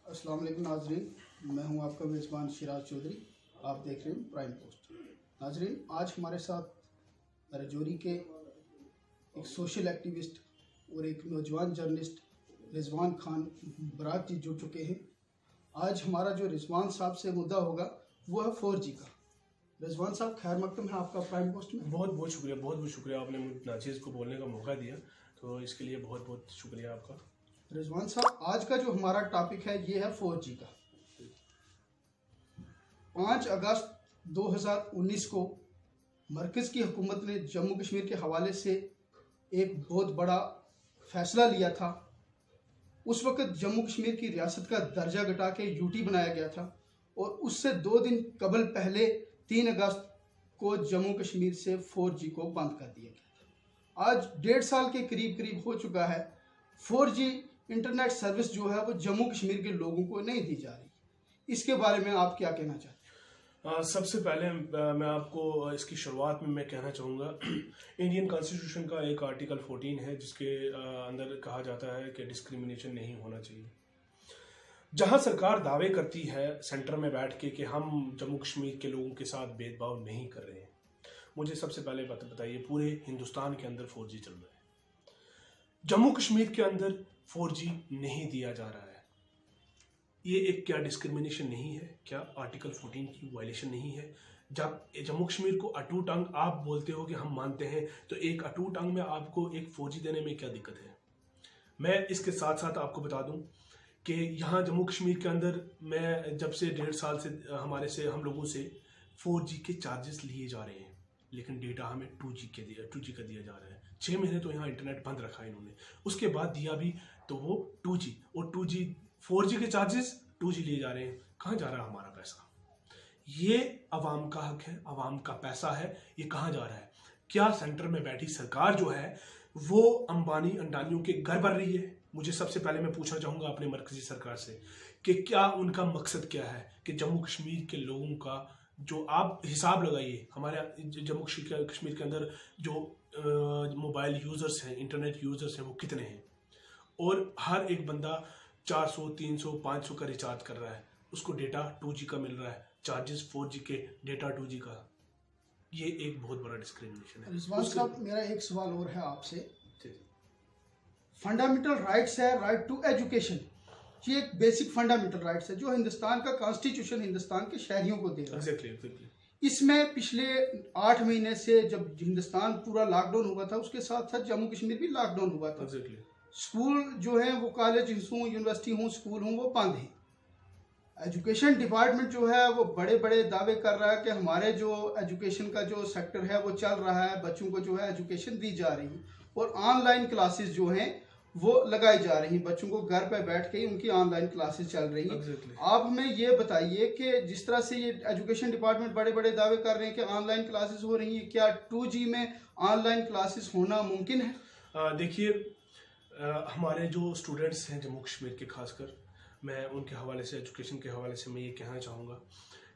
अस्सलाम वालेकुम नाजरीन, मैं हूं आपका मेज़बान शिराज चौधरी। आप देख रहे हैं प्राइम पोस्ट। नाजरीन, आज हमारे साथ राजौरी के एक सोशल एक्टिविस्ट और एक नौजवान जर्नलिस्ट रिजवान खान बराक जी जुड़ चुके हैं। आज हमारा जो रिजवान साहब से मुद्दा होगा वो है 4G का। रिजवान साहब, खैर मकदम है आपका प्राइम पोस्ट में। बहुत बहुत शुक्रिया आपने मुझे नाचीज़ को बोलने का मौका दिया, तो इसके लिए बहुत बहुत शुक्रिया आपका। रिजवान साहब, आज का जो हमारा टॉपिक है ये है 4G का। 5 अगस्त 2019 को मरकज़ की हुकूमत ने जम्मू कश्मीर के हवाले से एक बहुत बड़ा फैसला लिया था। उस वक़्त जम्मू कश्मीर की रियासत का दर्जा घटा के यूटी बनाया गया था और उससे 2 दिन कबल पहले 3 अगस्त को जम्मू कश्मीर से 4G को बंद कर दिया गया था। आज 1.5 साल के करीब हो चुका है। 4G इंटरनेट सर्विस जो है वो जम्मू कश्मीर के लोगों को नहीं दी जा रही। इसके बारे में आप क्या कहना चाहते हैं? सबसे पहले मैं आपको इसकी शुरुआत में मैं कहना चाहूँगा, इंडियन कॉन्स्टिट्यूशन का एक आर्टिकल 14 है जिसके अंदर कहा जाता है कि डिस्क्रिमिनेशन नहीं होना चाहिए। जहाँ सरकार दावे करती है सेंटर में बैठ के कि हम जम्मू कश्मीर के लोगों के साथ भेदभाव नहीं कर रहे हैं, मुझे सबसे पहले बताइए पूरे हिंदुस्तान के अंदर 4G चल रहा है, जम्मू कश्मीर के अंदर 4G नहीं दिया जा रहा है। ये एक क्या डिस्क्रिमिनेशन नहीं है? क्या आर्टिकल 14 की वायलेशन नहीं है? जब जम्मू कश्मीर को अटूट अंग आप बोलते हो कि हम मानते हैं, तो एक अटूट अंग में आपको एक 4G देने में क्या दिक्कत है? मैं इसके साथ साथ आपको बता दूं कि यहाँ जम्मू कश्मीर के अंदर मैं जब से 1.5 साल से हम लोगों से 4G के चार्जेस लिए जा रहे हैं, लेकिन डेटा हमें 2G का दिया जा रहा है। 6 महीने तो यहाँ इंटरनेट बंद रखा है इन्होंने, उसके बाद दिया भी तो वो 2G और 4G के चार्जेस 2G लिए जा रहे हैं। कहाँ जा रहा है हमारा पैसा? ये अवाम का हक है, अवाम का पैसा है, ये कहाँ जा रहा है? क्या सेंटर में बैठी सरकार जो है वो अंबानी अंडानियों के घर भर रही है? मुझे सबसे पहले मैं पूछना चाहूँगा अपने मरकजी सरकार से कि क्या उनका मकसद क्या है कि जम्मू कश्मीर के लोगों का जो आप हिसाब लगाइए, हमारे जम्मू कश्मीर के अंदर जो मोबाइल यूज़र्स हैं, इंटरनेट यूज़र्स हैं, वो कितने हैं? और हर एक बंदा 400, 300, 500 का रिचार्ज कर रहा है, उसको डेटा 2G का मिल रहा है, चार्जेस 4G के, डेटा 2G का। ये एक बहुत बड़ा डिस्क्रिमिनेशन है। रिजवान साहब, मेरा एक सवाल और है आपसे। फंडामेंटल राइट्स है, राइट टू एजुकेशन, ये एक बेसिक फंडामेंटल राइट्स है जो हिंदुस्तान का कॉन्स्टिट्यूशन हिंदुस्तान के शहरियों को दे रहा है। Exactly. इसमें पिछले 8 महीने से जब हिंदुस्तान पूरा लॉकडाउन हुआ था, उसके साथ साथ जम्मू कश्मीर भी लॉकडाउन हुआ था। स्कूल जो है वो कॉलेज हों, यूनिवर्सिटी हों, स्कूल हों, वो बंद हैं। एजुकेशन डिपार्टमेंट जो है वो बड़े बड़े दावे कर रहा है कि हमारे जो एजुकेशन का जो सेक्टर है वो चल रहा है, बच्चों को जो है एजुकेशन दी जा रही है और ऑनलाइन क्लासेस जो हैं वो लगाई जा रही हैं। बच्चों को घर पे बैठ के ही उनकी ऑनलाइन क्लासेस चल रही हैं। आप हमें ये बताइए कि जिस तरह से ये एजुकेशन डिपार्टमेंट बड़े बड़े दावे कर रहे हैं कि ऑनलाइन क्लासेस हो रही हैं, क्या 2G में ऑनलाइन क्लासेस होना मुमकिन है? देखिए, हमारे जो स्टूडेंट्स हैं जम्मू कश्मीर के, खासकर मैं उनके हवाले से, एजुकेशन के हवाले से मैं ये कहना चाहूँगा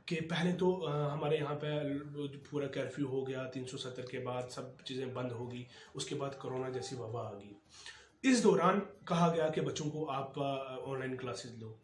कि पहले तो हमारे यहाँ पे पूरा कर्फ्यू हो गया, 370 के बाद सब चीज़ें बंद होगी, उसके बाद कोरोना जैसी वबा आ गई। इस दौरान कहा गया कि बच्चों को आप ऑनलाइन क्लासेस लो।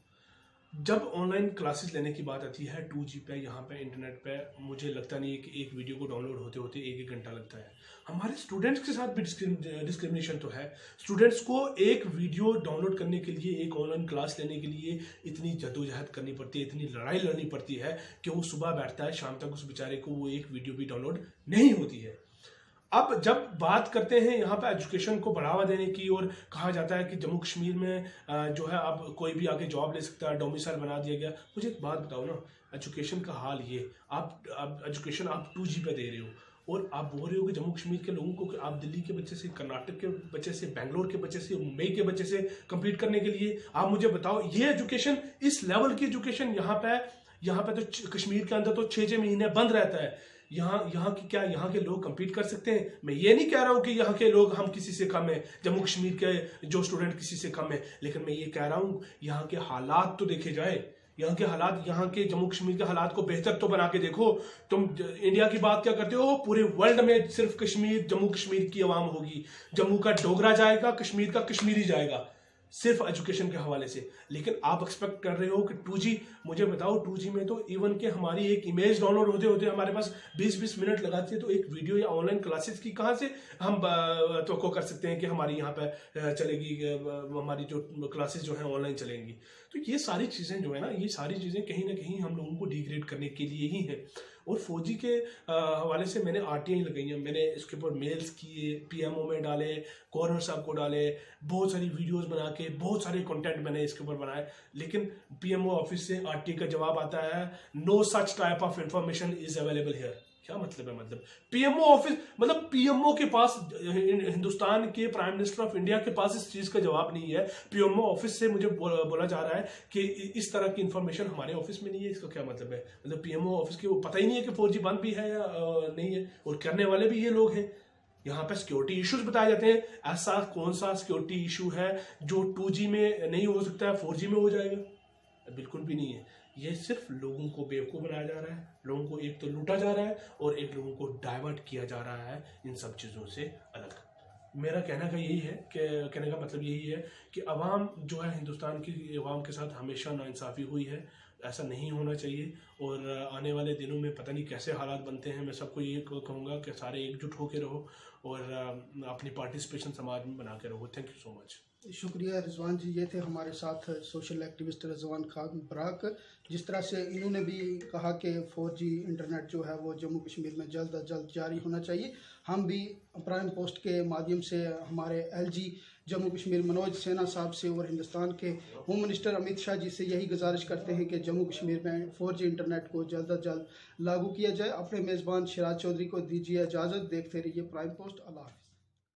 जब ऑनलाइन क्लासेस लेने की बात आती है 2G पे, यहाँ पे इंटरनेट पे, मुझे लगता नहीं है कि एक वीडियो को डाउनलोड होते होते 1-1 घंटा लगता है। हमारे स्टूडेंट्स के साथ भी डिस्क्रिमिनेशन तो है। स्टूडेंट्स को एक वीडियो डाउनलोड करने के लिए, एक ऑनलाइन क्लास लेने के लिए इतनी जद्दोजहद करनी पड़ती है, इतनी लड़ाई लड़नी पड़ती है कि वो सुबह बैठता है, शाम तक उस बेचारे को वो एक वीडियो भी डाउनलोड नहीं होती है। अब जब बात करते हैं यहाँ पे एजुकेशन को बढ़ावा देने की और कहा जाता है कि जम्मू कश्मीर में जो है अब कोई भी आके जॉब ले सकता है, डोमिसाइल बना दिया गया। मुझे एक बात बताओ ना, एजुकेशन का हाल ये, आप एजुकेशन आप 2G पे दे रहे हो और आप बोल रहे हो कि जम्मू कश्मीर के लोगों को कि आप दिल्ली के बच्चे से, कर्नाटक के बच्चे से, बेंगलोर के बच्चे से, मुंबई के बच्चे से कम्पीट करने के लिए आप मुझे बताओ, ये एजुकेशन, इस लेवल की एजुकेशन यहाँ पे तो कश्मीर के अंदर तो 6-6 महीने बंद रहता है। यहाँ के लोग कम्पीट कर सकते हैं? मैं ये नहीं कह रहा हूँ कि यहाँ के लोग हम किसी से कम है, जम्मू कश्मीर के जो स्टूडेंट किसी से कम है, लेकिन मैं ये कह रहा हूँ यहाँ के हालात तो देखे जाए। यहाँ के हालात, यहाँ के जम्मू कश्मीर के हालात को बेहतर तो बना के देखो। तुम इंडिया की बात क्या करते हो? पूरे वर्ल्ड में सिर्फ जम्मू कश्मीर की आवाम होगी। जम्मू का डोगरा जाएगा, कश्मीर का कश्मीरी जाएगा। सिर्फ एजुकेशन के हवाले से। लेकिन आप एक्सपेक्ट कर रहे हो कि 2G, मुझे बताओ 2G में तो इवन के हमारी एक इमेज डाउनलोड होते होते हमारे पास 20-20 मिनट लगाते हैं, तो एक वीडियो या ऑनलाइन क्लासेस की कहाँ से हम तो कर सकते हैं कि हमारी यहाँ पे चलेगी, हमारी जो क्लासेस जो है ऑनलाइन चलेंगी। तो ये सारी चीज़ें जो है ना, ये सारी चीज़ें कहीं ना कहीं हम लोगों को डिग्रेड करने के लिए ही है। और 4G के हवाले से मैंने RTI लगाई है, मैंने इसके ऊपर मेल्स किए, PMO में डाले, गवर्नर साहब को डाले, बहुत सारी वीडियोस बना के बहुत सारे कंटेंट मैंने इसके ऊपर बनाए। लेकिन PMO ऑफिस से RTI का जवाब आता है, no such type of information is available here. क्या मतलब है? मतलब PMO ऑफिस, मतलब PMO के पास, हिंदुस्तान के प्राइम मिनिस्टर ऑफ इंडिया के पास इस चीज का जवाब नहीं है। PMO ऑफिस से मुझे बोला जा रहा है कि इस तरह की इंफॉर्मेशन हमारे ऑफिस में नहीं है। इसका क्या मतलब है? मतलब PMO ऑफिस के पता ही नहीं है कि 4G बंद भी है या नहीं है, और करने वाले भी ये लोग हैं। यहाँ पे सिक्योरिटी इश्यूज बताए जाते हैं, ऐसा कौन सा सिक्योरिटी इशू है जो 2G में नहीं हो सकता है 4G में हो जाएगा? बिल्कुल भी नहीं है। ये सिर्फ लोगों को बेवकूफ़ बनाया जा रहा है, लोगों को एक तो लूटा जा रहा है और एक लोगों को डाइवर्ट किया जा रहा है इन सब चीज़ों से अलग। मेरा कहने का यही है कि कहने का मतलब यही है कि अवाम जो है, हिंदुस्तान की अवाम के साथ हमेशा नाइंसाफ़ी हुई है, ऐसा नहीं होना चाहिए। और आने वाले दिनों में पता नहीं कैसे हालात बनते हैं। मैं सबको ये कहूँगा कि सारे एकजुट होकर रहो और अपनी पार्टिसिपेशन समाज में बना के रहो। Thank you so much. शुक्रिया रिजवान जी। ये थे हमारे साथ सोशल एक्टिविस्ट रिजवान खान बराक। जिस तरह से इन्होंने भी कहा कि 4G इंटरनेट जो है वो जम्मू कश्मीर में जल्द अज जल्द जारी होना चाहिए। हम भी प्राइम पोस्ट के माध्यम से हमारे LG जम्मू कश्मीर मनोज सिन्हा साहब से और हिंदुस्तान के होम मिनिस्टर अमित शाह जी से यही गुजारिश करते हैं कि जम्मू कश्मीर में 4G इंटरनेट को जल्द अज जल्द लागू किया जाए। अपने मेज़बान शिराज चौधरी को दीजिए इजाज़त। देखते रहिए प्राइम पोस्ट। अल्लाह हाफ़िज़।